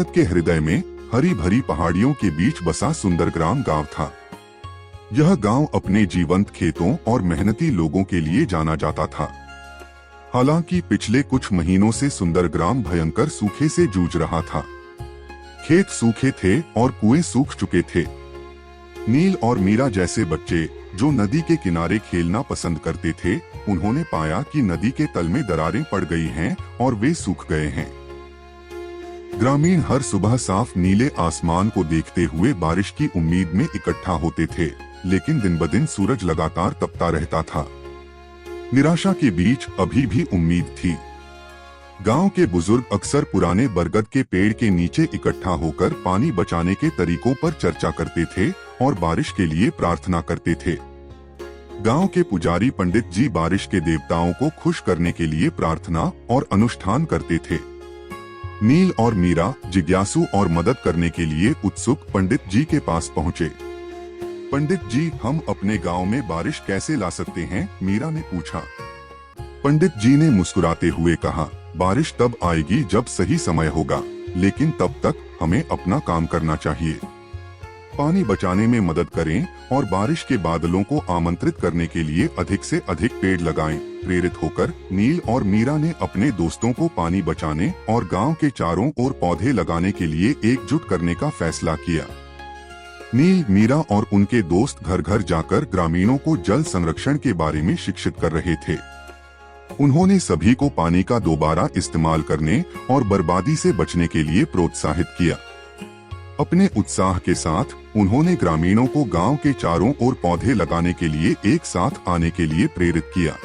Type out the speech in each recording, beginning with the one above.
भारत के हृदय में हरी भरी पहाड़ियों के बीच बसा सुंदरग्राम गांव था। यह गांव अपने जीवंत खेतों और मेहनती लोगों के लिए जाना जाता था। हालांकि पिछले कुछ महीनों से सुंदरग्राम भयंकर सूखे से जूझ रहा था। खेत सूखे थे और कुएं सूख चुके थे। नील और मीरा जैसे बच्चे जो नदी के किनारे खेलना पसंद करते थे, उन्होंने पाया कि नदी के तल में दरारें पड़ गई हैं और वे सूख गए हैं। ग्रामीण हर सुबह साफ नीले आसमान को देखते हुए बारिश की उम्मीद में इकट्ठा होते थे, लेकिन दिन ब दिन सूरज लगातार तपता रहता था। निराशा के बीच अभी भी उम्मीद थी। गांव के बुजुर्ग अक्सर पुराने बरगद के पेड़ के नीचे इकट्ठा होकर पानी बचाने के तरीकों पर चर्चा करते थे और बारिश के लिए प्रार्थना करते थे। गांव के पुजारी पंडित जी बारिश के देवताओं को खुश करने के लिए प्रार्थना और अनुष्ठान करते थे। नील और मीरा जिज्ञासु और मदद करने के लिए उत्सुक पंडित जी के पास पहुँचे। पंडित जी, हम अपने गांव में बारिश कैसे ला सकते हैं? मीरा ने पूछा। पंडित जी ने मुस्कुराते हुए कहा, बारिश तब आएगी जब सही समय होगा, लेकिन तब तक हमें अपना काम करना चाहिए। पानी बचाने में मदद करें और बारिश के बादलों को आमंत्रित करने के लिए अधिक से अधिक पेड़ लगाएं। प्रेरित होकर नील और मीरा ने अपने दोस्तों को पानी बचाने और गांव के चारों ओर पौधे लगाने के लिए एकजुट करने का फैसला किया। नील, मीरा और उनके दोस्त घर घर जाकर ग्रामीणों को जल संरक्षण के बारे में शिक्षित कर रहे थे। उन्होंने सभी को पानी का दोबारा इस्तेमाल करने और बर्बादी से बचने के लिए प्रोत्साहित किया। अपने उत्साह के साथ उन्होंने ग्रामीणों को गांव के चारों ओर पौधे लगाने के लिए एक साथ आने के लिए प्रेरित किया।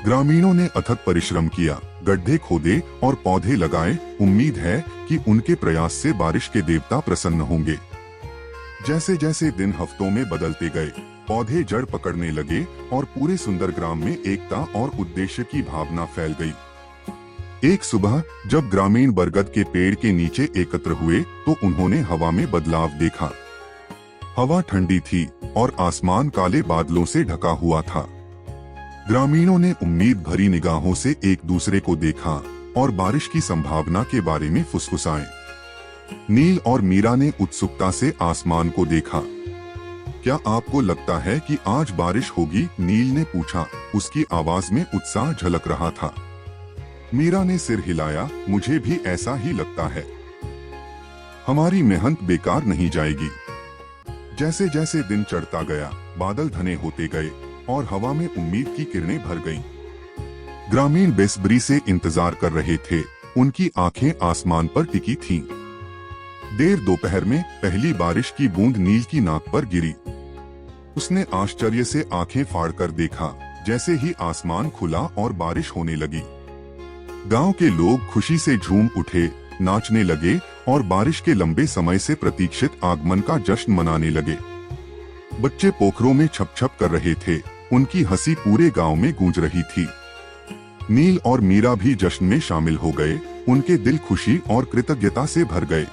ग्रामीणों ने अथक परिश्रम किया, गड्ढे खोदे और पौधे लगाए। उम्मीद है कि उनके प्रयास से बारिश के देवता प्रसन्न होंगे। जैसे जैसे दिन हफ्तों में बदलते गए, पौधे जड़ पकड़ने लगे और पूरे सुंदरग्राम में एकता और उद्देश्य की भावना फैल गई। एक सुबह जब ग्रामीण बरगद के पेड़ के नीचे एकत्र हुए तो उन्होंने हवा में बदलाव देखा। हवा ठंडी थी और आसमान काले बादलों से ढका हुआ था। ग्रामीणों ने उम्मीद भरी निगाहों से एक दूसरे को देखा और बारिश की संभावना के बारे में फुसफुसाए। नील और मीरा ने उत्सुकता से आसमान को देखा। क्या आपको लगता है कि आज बारिश होगी? नील ने पूछा। उसकी आवाज में उत्साह झलक रहा था। मीरा ने सिर हिलाया, मुझे भी ऐसा ही लगता है। हमारी मेहनत बेकार नहीं जाएगी। जैसे जैसे दिन चढ़ता गया, बादल घने होते गए और हवा में उम्मीद की किरणें भर गईं। ग्रामीण बेसब्री से इंतजार कर रहे थे। उनकी आंखें आसमान पर टिकी थीं। देर दोपहर में पहली बारिश की बूंद नील की नाक पर गिरी। उसने आश्चर्य से आंखें फाड़कर देखा। जैसे ही आसमान खुला और बारिश होने लगी, गांव के लोग खुशी से झूम उठे, नाचने लगे और बारिश के लंबे समय से प्रतीक्षित आगमन का जश्न मनाने लगे। बच्चे पोखरों में छप छप कर रहे थे। उनकी हंसी पूरे गांव में गूंज रही थी। नील और मीरा भी जश्न में शामिल हो गए। उनके दिल खुशी और कृतज्ञता से भर गए।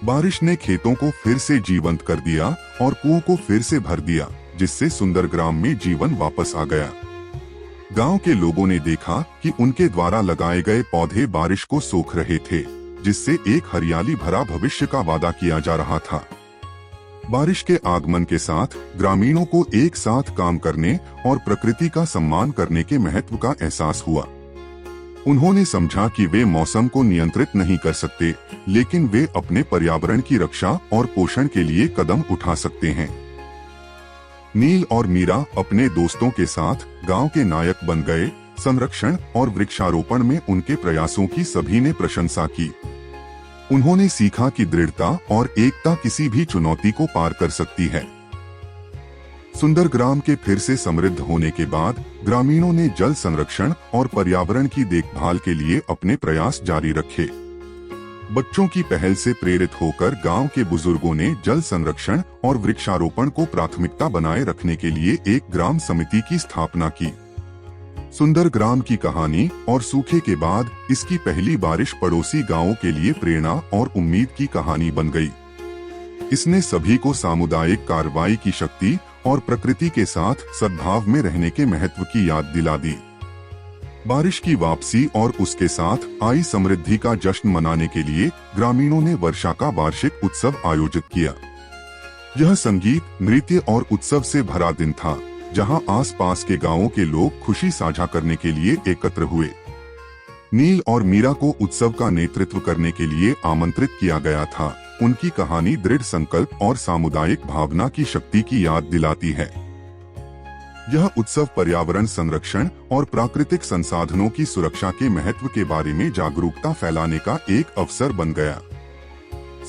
बारिश ने खेतों को फिर से जीवंत कर दिया और कुओं को फिर से भर दिया, जिससे सुंदरग्राम में जीवन वापस आ गया। गांव के लोगों ने देखा कि उनके द्वारा लगाए गए पौधे बारिश को सोख रहे थे, जिससे एक हरियाली भरा भविष्य का वादा किया जा रहा था। बारिश के आगमन के साथ ग्रामीणों को एक साथ काम करने और प्रकृति का सम्मान करने के महत्व का एहसास हुआ। उन्होंने समझा कि वे मौसम को नियंत्रित नहीं कर सकते, लेकिन वे अपने पर्यावरण की रक्षा और पोषण के लिए कदम उठा सकते हैं। नील और मीरा अपने दोस्तों के साथ गांव के नायक बन गए। संरक्षण और वृक्षारोपण में उनके प्रयासों की सभी ने प्रशंसा की। उन्होंने सीखा कि दृढ़ता और एकता किसी भी चुनौती को पार कर सकती है। सुंदरग्राम के फिर से समृद्ध होने के बाद ग्रामीणों ने जल संरक्षण और पर्यावरण की देखभाल के लिए अपने प्रयास जारी रखे। बच्चों की पहल से प्रेरित होकर गांव के बुजुर्गों ने जल संरक्षण और वृक्षारोपण को प्राथमिकता बनाए रखने के लिए एक ग्राम समिति की स्थापना की। सुंदरग्राम की कहानी और सूखे के बाद इसकी पहली बारिश पड़ोसी गांवों के लिए प्रेरणा और उम्मीद की कहानी बन गई। इसने सभी को सामुदायिक कार्रवाई की शक्ति और प्रकृति के साथ सद्भाव में रहने के महत्व की याद दिला दी। बारिश की वापसी और उसके साथ आई समृद्धि का जश्न मनाने के लिए ग्रामीणों ने वर्षा का वार्षिक उत्सव आयोजित किया। यह संगीत, नृत्य और उत्सव से भरा दिन था, जहां आसपास के गांवों के लोग खुशी साझा करने के लिए एकत्र हुए। नील और मीरा को उत्सव का नेतृत्व करने के लिए आमंत्रित किया गया था। उनकी कहानी दृढ़ संकल्प और सामुदायिक भावना की शक्ति की याद दिलाती है। यह उत्सव पर्यावरण संरक्षण और प्राकृतिक संसाधनों की सुरक्षा के महत्व के बारे में जागरूकता फैलाने का एक अवसर बन गया।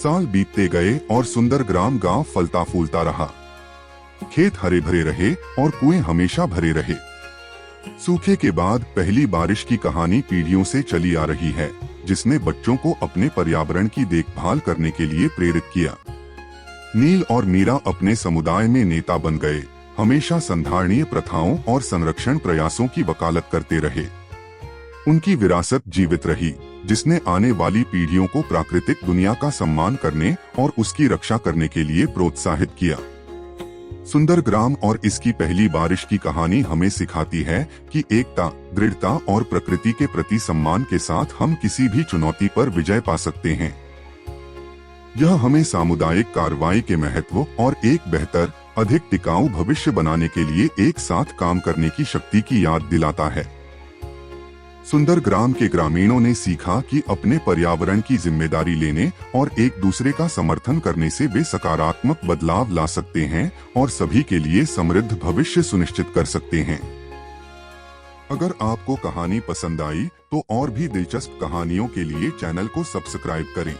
साल बीतते गए और सुंदरग्राम गांव फलता फूलता रहा। खेत हरे भरे रहे और कुएं हमेशा भरे रहे। सूखे के बाद पहली बारिश की कहानी पीढ़ियों से चली आ रही है, जिसने बच्चों को अपने पर्यावरण की देखभाल करने के लिए प्रेरित किया। नील और मीरा अपने समुदाय में नेता बन गए, हमेशा संधारणीय प्रथाओं और संरक्षण प्रयासों की वकालत करते रहे। उनकी विरासत जीवित रही, जिसने आने वाली पीढ़ियों को प्राकृतिक दुनिया का सम्मान करने और उसकी रक्षा करने के लिए प्रोत्साहित किया। सुंदरग्राम और इसकी पहली बारिश की कहानी हमें सिखाती है कि एकता, दृढ़ता और प्रकृति के प्रति सम्मान के साथ हम किसी भी चुनौती पर विजय पा सकते हैं। यह हमें सामुदायिक कार्रवाई के महत्व और एक बेहतर, अधिक टिकाऊ भविष्य बनाने के लिए एक साथ काम करने की शक्ति की याद दिलाता है। सुंदरग्राम के ग्रामीणों ने सीखा कि अपने पर्यावरण की जिम्मेदारी लेने और एक दूसरे का समर्थन करने से वे सकारात्मक बदलाव ला सकते हैं और सभी के लिए समृद्ध भविष्य सुनिश्चित कर सकते हैं। अगर आपको कहानी पसंद आई तो और भी दिलचस्प कहानियों के लिए चैनल को सब्सक्राइब करें।